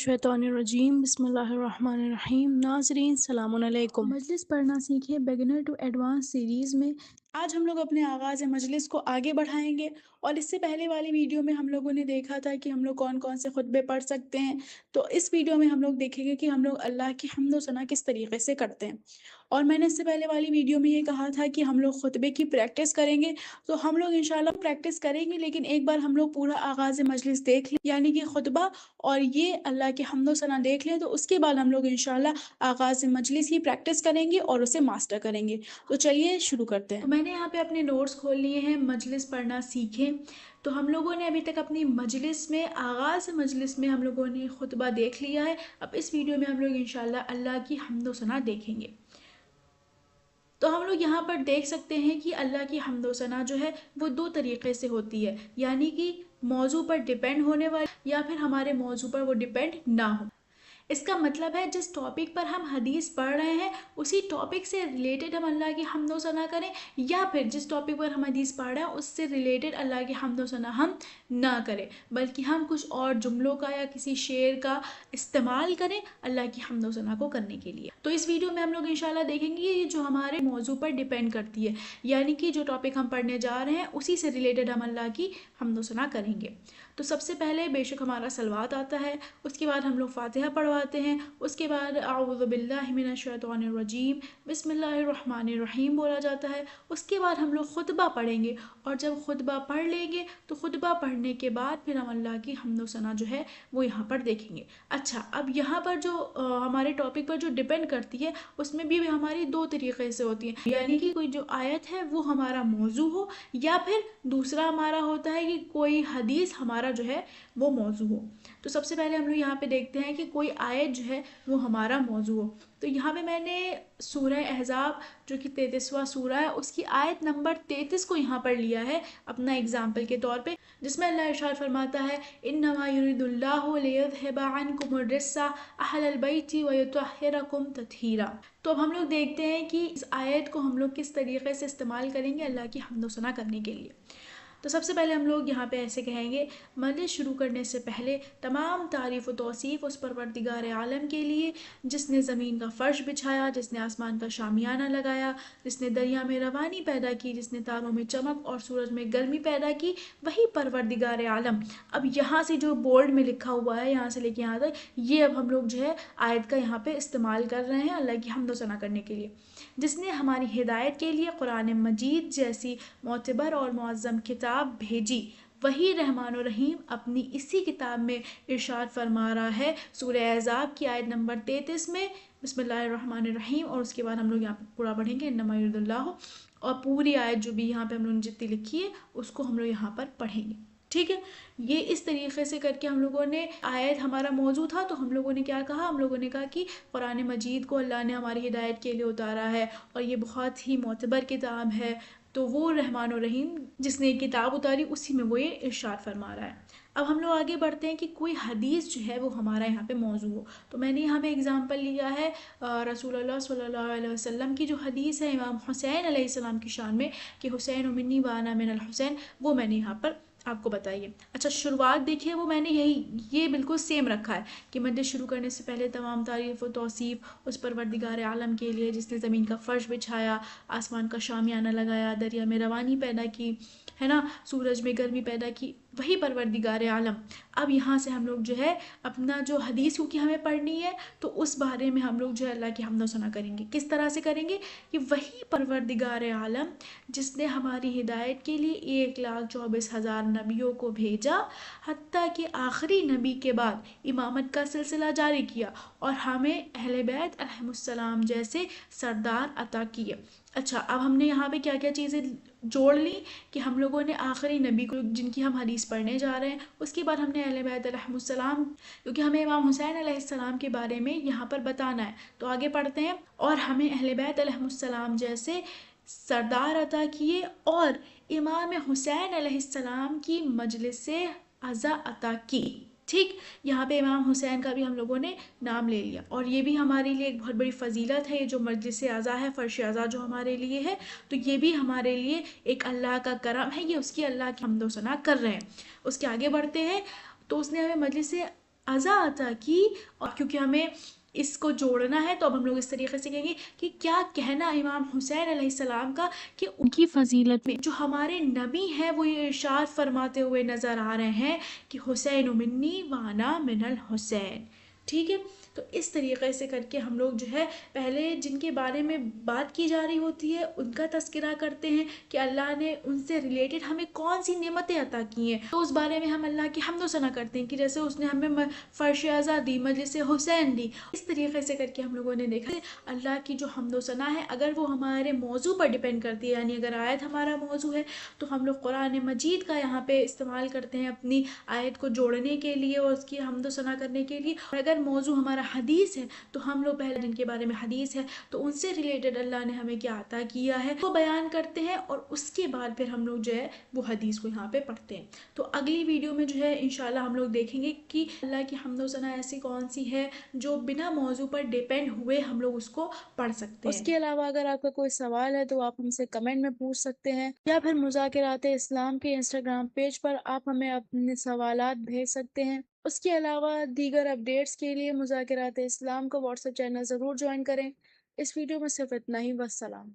मिनश्शैतानिर्रजीम बिस्मिल्लाहिर्रहमानिर्रहीम। नाज़रीन सलाम अलैकुम। मजलिस पढ़ना सीखें बिगिनर टू एडवांस सीरीज़ में आज हम लोग अपने आगाज़ मजलिस को आगे बढ़ाएंगे। और इससे पहले वाली वीडियो में हम लोगों ने देखा था कि हम लोग कौन कौन से खुतबे पढ़ सकते हैं। तो इस वीडियो में हम लोग देखेंगे कि हम लोग अल्लाह की हम्द व सना किस तरीके से करते हैं। और मैंने इससे पहले वाली वीडियो में ये कहा था कि हम लोग खुतबे की प्रैक्टिस करेंगे। तो हम लोग इंशाल्लाह प्रैक्टिस करेंगे, लेकिन एक बार हम लोग पूरा आगाज़ मजलिस देख लें, यानी कि खुतबा और ये अल्लाह की हम्द व सना देख लें, तो उसके बाद हम लोग इंशाल्लाह आगाज़ मजलिस की प्रैक्टिस करेंगे और उसे मास्टर करेंगे। तो चलिए शुरू करते हैं। तो मैंने यहाँ पे अपने नोट्स खोल लिए हैं, मजलिस पढ़ना सीखें। तो हम लोगों ने अभी तक अपनी मजलिस में आगाज़ मजलिस में हम लोगों ने खुतबा देख लिया है। अब इस वीडियो में हम लोग इंशाल्लाह अल्लाह की हम्द व सना देखेंगे। तो हम लोग यहाँ पर देख सकते हैं कि अल्लाह की हम्द व सना जो है वो दो तरीक़े से होती है, यानी कि मौजू पर डिपेंड होने वाली या फिर हमारे मौजू पर वो डिपेंड ना हो। इसका मतलब है जिस टॉपिक पर हम हदीस पढ़ रहे हैं उसी टॉपिक से रिलेटेड हम अल्लाह की हम्द व सना करें, या फिर जिस टॉपिक पर हम हदीस पढ़ रहे हैं उससे रिलेटेड अल्लाह की हम्द व सना हम ना करें, बल्कि हम कुछ और जुमलों का या किसी शेर का इस्तेमाल करें अल्लाह की हम्द व सना को करने के लिए। तो इस वीडियो में हम लोग इंशाल्लाह देखेंगे ये जो हमारे मौजू पर डिपेंड करती है, यानी कि जो टॉपिक हम पढ़ने जा रहे हैं उसी से रिलेटेड हम अल्लाह की हम्द व सना करेंगे। तो सबसे पहले बेशक हमारा सलवात आता है, उसके बाद हम लोग फातिहा पढ़वाते हैं, उसके बाद आऊज़ु बिल्लाहि मिनश शैतानिर रजीम बिस्मिल्लाहिर्रहमानिर्रहीम बोला जाता है। उसके बाद हम लोग खुतबा पढ़ेंगे, और जब खुतबा पढ़ लेंगे तो खुतबा पढ़ने के बाद फिर हम अल्लाह की हम्द व सना जो है वो यहाँ पर देखेंगे। अच्छा, अब यहाँ पर जो हमारे टॉपिक पर जो डिपेंड करती है उसमें भी हमारी दो तरीक़े से होती है, यानी कि कोई जो आयत है वो हमारा मौजू हो, या फिर दूसरा हमारा होता है कि कोई हदीस हमारा जो है वो मौजू हो। तो सबसे पहले हम लोग यहाँ पे देखते हैं कि कोई आयत जो है वो हमारा मौजू हो। तो यहाँ पे मैंने सूरह अहज़ाब जो कि 33वां सूरा है उसकी आयत नंबर 33 को यहाँ पर लिया है अपना एग्जाम्पल के तौर पे, जिसमें अल्लाह इरशाद फरमाता है इन्नमा युरिदुल्लाहु लियुज़हिबा अन्कुमुर रिज्सा अहलल बैति व युतहिरकुम तत्हीरा। तो अब हम लोग देखते हैं कि इस आयत को हम लोग किस तरीके से इस्तेमाल करेंगे अल्लाह की हम्द व सना करने के लिए। तो सबसे पहले हम लोग यहाँ पे ऐसे कहेंगे, मजलिस शुरू करने से पहले तमाम तारीफ़ व तौसीफ़ उस परवरदिगार आलम के लिए जिसने ज़मीन का फ़र्श बिछाया, जिसने आसमान का शामियाना लगाया, जिसने दरिया में रवानी पैदा की, जिसने तारों में चमक और सूरज में गर्मी पैदा की, वही परवरदिगार आलम। अब यहाँ से जो बोर्ड में लिखा हुआ है यहाँ से लेके यहाँ तक, ये अब हम लोग जो है आयत का यहाँ पे इस्तेमाल कर रहे हैं अल्लाह की हम्द व सना करने के लिए। जिसने हमारी हिदायत के लिए कुरान मजीद जैसी मोतबर और मुअज़्ज़म किताब भेजी, वही रहमान और रहीम अपनी इसी किताब में इरशाद फरमा रहा है सूरह अहज़ाब की आयत नंबर 33 में बिस्मिल्लाहिर्रहमानिर्रहीम, और उसके बाद हम लोग यहाँ पे पूरा पढ़ेंगे इन्नमा युरिदुल्लाहु, और पूरी आयत जो भी यहाँ पे हम लोगों ने जितनी लिखी है उसको हम लोग यहाँ पर पढ़ेंगे। ठीक है, ये इस तरीके से करके हम लोगों ने आयत हमारा मौजू था तो हम लोगों ने क्या कहा, हम लोगों ने कहा कि कुरान मजीद को अल्लाह ने हमारी हिदायत के लिए उतारा है और ये बहुत ही मोतबर किताब है, तो वो रहमान और रहीम जिसने किताब उतारी उसी में वो ये इरशाद फरमा रहा है। अब हम लोग आगे बढ़ते हैं कि कोई हदीस जो है वो हमारा यहाँ पे मौजू हो। तो मैंने यहाँ पे एग्जांपल लिया है रसूलुल्लाह सल्लल्लाहु अलैहि वसल्लम की जो हदीस है इमाम हुसैन अलैहिस्सलाम की शान में कि हुसैन मिन्नी व अना मिनल हुसैन, वो मैंने यहाँ पर आपको बताइए। अच्छा, शुरुआत देखिए वो मैंने ये बिल्कुल सेम रखा है कि मजलिस शुरू करने से पहले तमाम तारीफ़ व तौसीफ़ उस परवरदिगार आलम के लिए जिसने ज़मीन का फ़र्श बिछाया, आसमान का शामियाना लगाया, दरिया में रवानी पैदा की, है ना, सूरज में गर्मी पैदा की, वही परवरदिगार आलम। अब यहाँ से हम लोग जो है अपना जो हदीस क्योंकि हमें पढ़नी है तो उस बारे में हम लोग जो है अल्लाह की हम्द व सना करेंगे। किस तरह से करेंगे कि वही परवरदिगार आलम जिसने हमारी हिदायत के लिए 1,24,000 नबियों को भेजा, हत्ता कि आखिरी नबी के बाद इमामत का सिलसिला जारी किया और हमें अहले बैत अलैहिमुस्सलाम जैसे सरदार अता किए। अच्छा, अब हमने यहाँ पे क्या क्या चीज़ें जोड़ ली कि हम लोगों ने आखिरी नबी को जिनकी हम हदीस पढ़ने जा रहे हैं, उसके बाद हमने अहले बैत अलैहिमुस्सलाम, क्योंकि हमें इमाम हुसैन अलैहिस्सलाम के बारे में यहाँ पर बताना है। तो आगे पढ़ते हैं, और हमें अहले बैत अलैहिमुस्सलाम जैसे सरदार अता किए और इमाम हुसैन अलैहिस्सलाम की मजलिस से अज़ा अता की। ठीक, यहाँ पे इमाम हुसैन का भी हम लोगों ने नाम ले लिया, और ये भी हमारे लिए एक बहुत बड़ी फजीलत है। ये जो मजलिस अज़ा है, फ़र्श अज़ा जो हमारे लिए है, तो ये भी हमारे लिए एक अल्लाह का करम है, ये उसकी अल्लाह की हम्द व सना कर रहे हैं। उसके आगे बढ़ते हैं, तो उसने हमें मजलिस अज़ा अता की, और क्योंकि हमें इसको जोड़ना है तो अब हम लोग इस तरीके से कहेंगे कि क्या कहना इमाम हुसैन अलैहिस्सलाम का कि उनकी फजीलत में जो हमारे नबी हैं वो ये इरशाद फरमाते हुए नज़र आ रहे हैं कि हुसैन मिन्नी वाना मिनल हुसैन। ठीक है, तो इस तरीके से करके हम लोग जो है पहले जिनके बारे में बात की जा रही होती है उनका तस्करा करते हैं कि अल्लाह ने उनसे रिलेटेड हमें कौन सी नेमतें अता की हैं, तो उस बारे में हम अल्लाह की हम्द सना करते हैं कि जैसे उसने हमें फ़र्श आज़ादी मजलिस हुसैन दी। इस तरीके से करके हम लोगों ने देखा अल्लाह की जो हम्द सना है अगर वो हमारे मौजू पर डिपेंड करती है, यानी अगर आयत हमारा मौजू है तो हम लोग कुरान मजीद का यहाँ पे इस्तेमाल करते हैं अपनी आयत को जोड़ने के लिए और उसकी हम्द सना करने के लिए। और अगर मौजू हमारा हदीस है तो हम लोग पहले जिनके बारे में हदीस है तो उनसे रिलेटेड अल्लाह ने हमें क्या अता किया है वो बयान करते हैं और उसके बाद फिर हम लोग जो है वो हदीस को यहाँ पे पढ़ते हैं। तो अगली वीडियो में जो है इंशाल्लाह हम लोग देखेंगे कि अल्लाह की हम्द सना ऐसी कौन सी है जो बिना मौजू पर डिपेंड हुए हम लोग उसको पढ़ सकते हैं। उसके अलावा अगर आपका कोई सवाल है तो आप हमसे कमेंट में पूछ सकते हैं या फिर मुज़ाकिरात इस्लाम के इंस्टाग्राम पेज पर आप हमें अपने सवालात भेज सकते हैं। उसके अलावा दीगर अपडेट्स के लिए मुज़ाकिरात इस्लाम का व्हाट्सएप चैनल ज़रूर ज्वाइन करें। इस वीडियो में सिर्फ इतना ही, वस्सलाम।